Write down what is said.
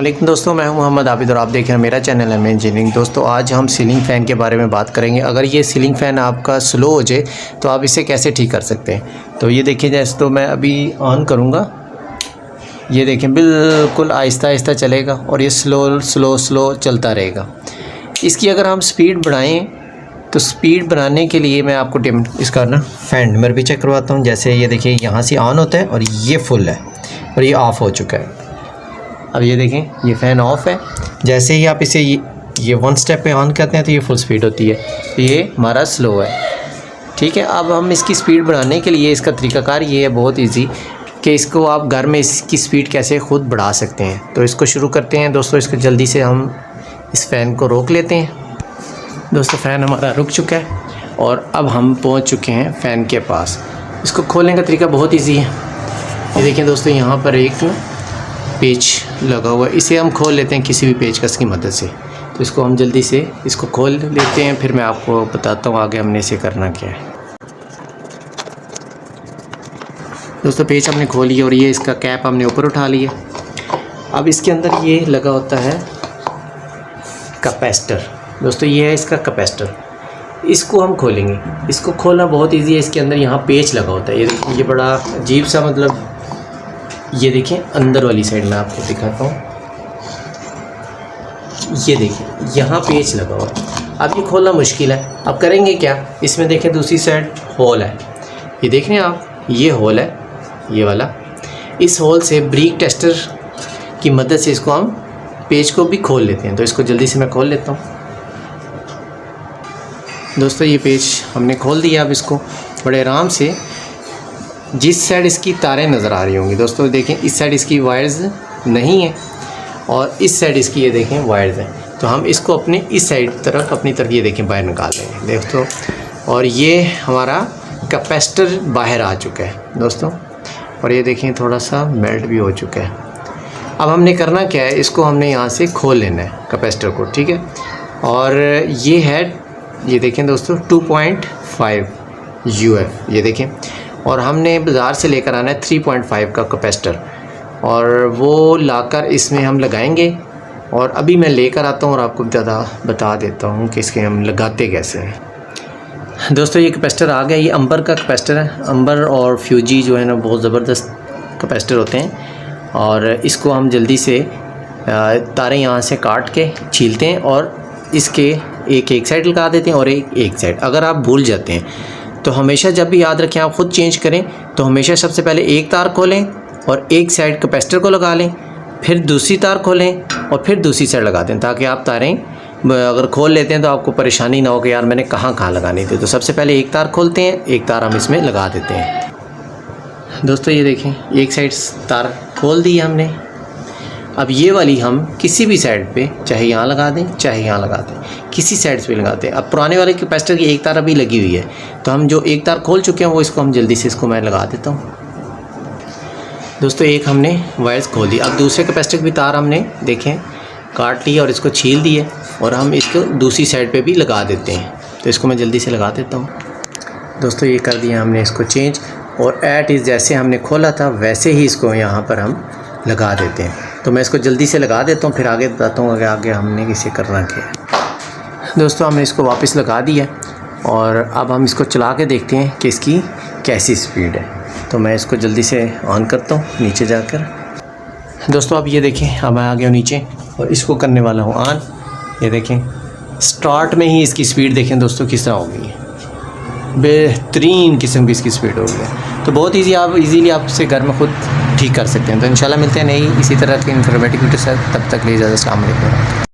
वालेकुम दोस्तों, मैं हूं मोहम्मद आबिद और आप देख रहे हैं मेरा चैनल एम इंजीनियरिंग। दोस्तों आज हम सीलिंग फ़ैन के बारे में बात करेंगे। अगर ये सीलिंग फ़ैन आपका स्लो हो जाए तो आप इसे कैसे ठीक कर सकते हैं। तो ये देखिए, जैसे तो मैं अभी ऑन करूँगा, ये देखें बिल्कुल आहिस्ता आहिस्ता चलेगा और ये स्लो स्लो स्लो चलता रहेगा। इसकी अगर हम स्पीड बढ़ाएँ तो स्पीड बढ़ाने के लिए मैं आपको इसका ना फ़ैन डिमर भी चेक करवाता हूँ। जैसे ये देखिए, यहाँ से ऑन होता है और ये फुल है और ये ऑफ़ हो चुका है। अब ये देखें, ये फ़ैन ऑफ़ है। जैसे ही आप इसे ये वन स्टेप पे ऑन करते हैं तो ये फुल स्पीड होती है, तो ये हमारा स्लो है। ठीक है, अब हम इसकी स्पीड बढ़ाने के लिए इसका तरीक़ाकार ये है बहुत इजी कि इसको आप घर में इसकी स्पीड कैसे ख़ुद बढ़ा सकते हैं। तो इसको शुरू करते हैं दोस्तों। इसको जल्दी से हम इस फ़ैन को रोक लेते हैं। दोस्तों फ़ैन हमारा रुक चुका है और अब हम पहुँच चुके हैं फ़ैन के पास। इसको खोलने का तरीका बहुत ईजी है। ये देखें दोस्तों, यहाँ पर एक पेच लगा हुआ है, इसे हम खोल लेते हैं किसी भी पेचकस की मदद से। तो इसको हम जल्दी से इसको खोल लेते हैं, फिर मैं आपको बताता हूँ आगे हमने इसे करना क्या है। दोस्तों पेच हमने खोल लिया और ये इसका कैप हमने ऊपर उठा लिया। अब इसके अंदर ये लगा होता है कैपेसिटर। दोस्तों ये है इसका कैपेसिटर, इसको हम खोलेंगे। इसको खोलना बहुत ईजी है। इसके अंदर यहाँ पेच लगा होता है। ये देखिए, ये बड़ा अजीब सा, मतलब ये देखिए अंदर वाली साइड में आपको दिखाता हूँ। ये देखिए यहाँ पेच लगा हुआ है। अब ये खोलना मुश्किल है। अब करेंगे क्या, इसमें देखें दूसरी साइड होल है। ये देख रहे हैं आप, ये होल है, ये वाला। इस होल से ब्रीक टेस्टर की मदद से इसको हम पेच को भी खोल लेते हैं। तो इसको जल्दी से मैं खोल लेता हूँ। दोस्तों ये पेच हमने खोल दिया। अब इसको बड़े आराम से, जिस साइड इसकी तारें नज़र आ रही होंगी, दोस्तों देखें इस साइड इसकी वायर्स नहीं है और इस साइड इसकी ये देखें वायर्स हैं। तो हम इसको अपने इस साइड तरफ, अपनी तरफ ये देखें बाहर निकाल लेंगे दोस्तों। और ये हमारा कैपेसिटर बाहर आ चुका है दोस्तों, और ये देखें थोड़ा सा मेल्ट भी हो चुका है। अब हमने करना क्या है, इसको हमने यहाँ से खोल लेना है कैपेसिटर को। ठीक है, और ये है, ये देखें दोस्तों 2.5 UF, ये देखें। और हमने बाज़ार से लेकर आना है 3.5 का कैपेसिटर, और वो लाकर इसमें हम लगाएंगे। और अभी मैं लेकर आता हूँ और आपको ज़्यादा बता देता हूँ कि इसके हम लगाते कैसे हैं। दोस्तों ये कैपेसिटर आ गया। ये अंबर का कैपेसिटर है। अंबर और फ्यूजी जो है ना, बहुत ज़बरदस्त कैपेसिटर होते हैं। और इसको हम जल्दी से तारें यहाँ से काट के छीलते हैं और इसके एक साइड लगा देते हैं और एक साइड। अगर आप भूल जाते हैं तो हमेशा जब भी याद रखें, आप ख़ुद चेंज करें तो हमेशा सबसे पहले एक तार खोलें और एक साइड कैपेसिटर को लगा लें, फिर दूसरी तार खोलें और फिर दूसरी साइड लगा दें, ताकि आप तारें अगर खोल लेते हैं तो आपको परेशानी ना हो कि यार मैंने कहाँ लगानी थी। तो सबसे पहले एक तार खोलते हैं, एक तार हम इसमें लगा देते हैं। दोस्तों ये देखें, एक साइड तार खोल दी हमने। अब ये वाली हम किसी भी साइड पे, चाहे यहाँ लगा दें चाहे यहाँ लगा दें, किसी साइड पे लगाते हैं। अब पुराने वाले कैपेसिटर की एक तार अभी लगी हुई है, तो हम जो एक तार खोल चुके हैं वो इसको हम जल्दी से इसको मैं लगा देता हूँ। दोस्तों एक हमने वायर्स खोल दी। अब दूसरे कैपेसिटर की भी तार हमने देखें काट ली और इसको छील दी है, और हम इसको दूसरी साइड पर भी लगा देते हैं। तो इसको मैं जल्दी से लगा देता हूँ। दोस्तों ये कर दिया हमने इसको चेंज, और एट इज़ जैसे हमने खोला था वैसे ही इसको यहाँ पर हम लगा देते हैं। तो मैं इसको जल्दी से लगा देता हूँ, फिर आगे बताता हूँ कि आगे हमने इसे करना क्या है। दोस्तों हमने इसको वापस लगा दिया और अब हम इसको चला के देखते हैं कि इसकी कैसी स्पीड है। तो मैं इसको जल्दी से ऑन करता हूँ नीचे जाकर। दोस्तों अब ये देखें, अब मैं आ गया नीचे और इसको करने वाला हूँ ऑन। ये देखें, स्टार्ट में ही इसकी स्पीड देखें दोस्तों किस तरह हो गई है। बेहतरीन किस्म की इसकी स्पीड हो गई है। तो बहुत ईजी, आप इजीली आप इसे घर में खुद ठीक कर सकते हैं। तो इंशाल्लाह मिलते हैं नई इसी तरह की इन्फॉर्मेटिव वीडियो के साथ। तब तक के लिए इजाज़त। अस्सलाम वालेकुम।